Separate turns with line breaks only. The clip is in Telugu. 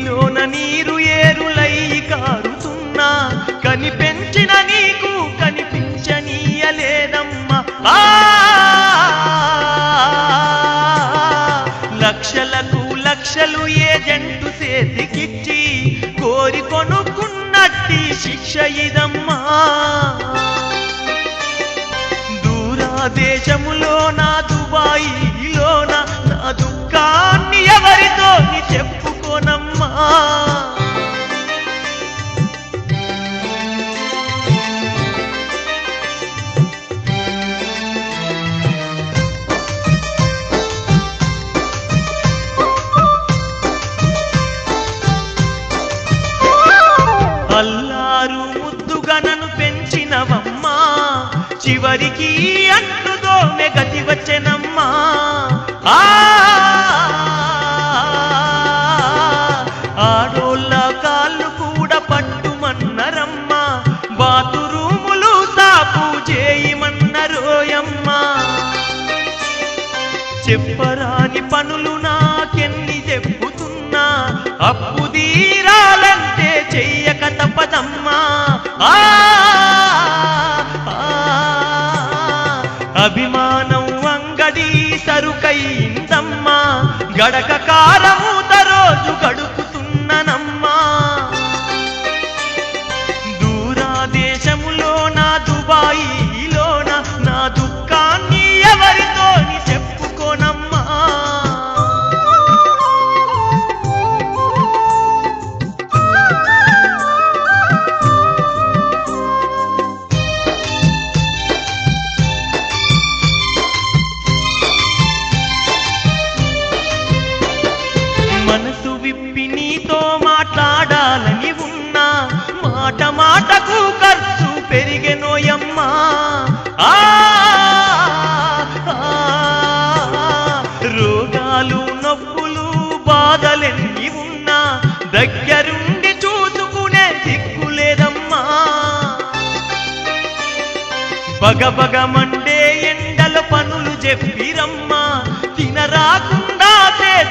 భూమిలోన నీరు ఏరులై కారుతున్నా కనిపెంచిన నీకు కనిపించనీయలేదమ్మా. లక్షలకు లక్షలు ఏజెంటు చేతికిచ్చి కోరి కొనుక్కున్నట్టి శిక్ష ఇదమ్మా. దూరాదేశములోన దుబాయిలోన నా దుఃఖాన్ని ఎవరితో చెప్పుకోనమ్మా. అల్లారు ముద్దుగా నన్ను పెంచినవమ్మా, చివరికి అంటుదో మెగతి వచ్చెనమ్మా. ఆడోళ్ళ కాళ్ళు కూడా పట్టుమన్నరమ్మా, బాతురూములు సాపు చేయమన్నరోయమ్మా. చెప్పరాని పనులు నాకెన్ని చెప్పుతున్నా, అప్పు తీరాలంటే చెయ్యక తప్పదమ్మా. అభిమానం అంగడి సరుకైందమ్మా, గడక కారమూత రోజు గడుపుతున్ననమ్మా. దూరాదేశములోన దుబాయిలోన నా దుఃఖాన్ని ఎవరితోని చెప్పుకోనమ్మా. మనసు విప్పి నీతో మాట్లాడాలని ఉన్నా, మాట మాటకు ఖర్చు పెరిగెనోయమ్మా. రోగాలు నొప్పులు బాధలెన్ని ఉన్నా దగ్గరుండి చూసుకునే దిక్కులేదమ్మా. బగబగమండే ఎండల పనులు చెప్పిరమ్మా, తినరాకుండా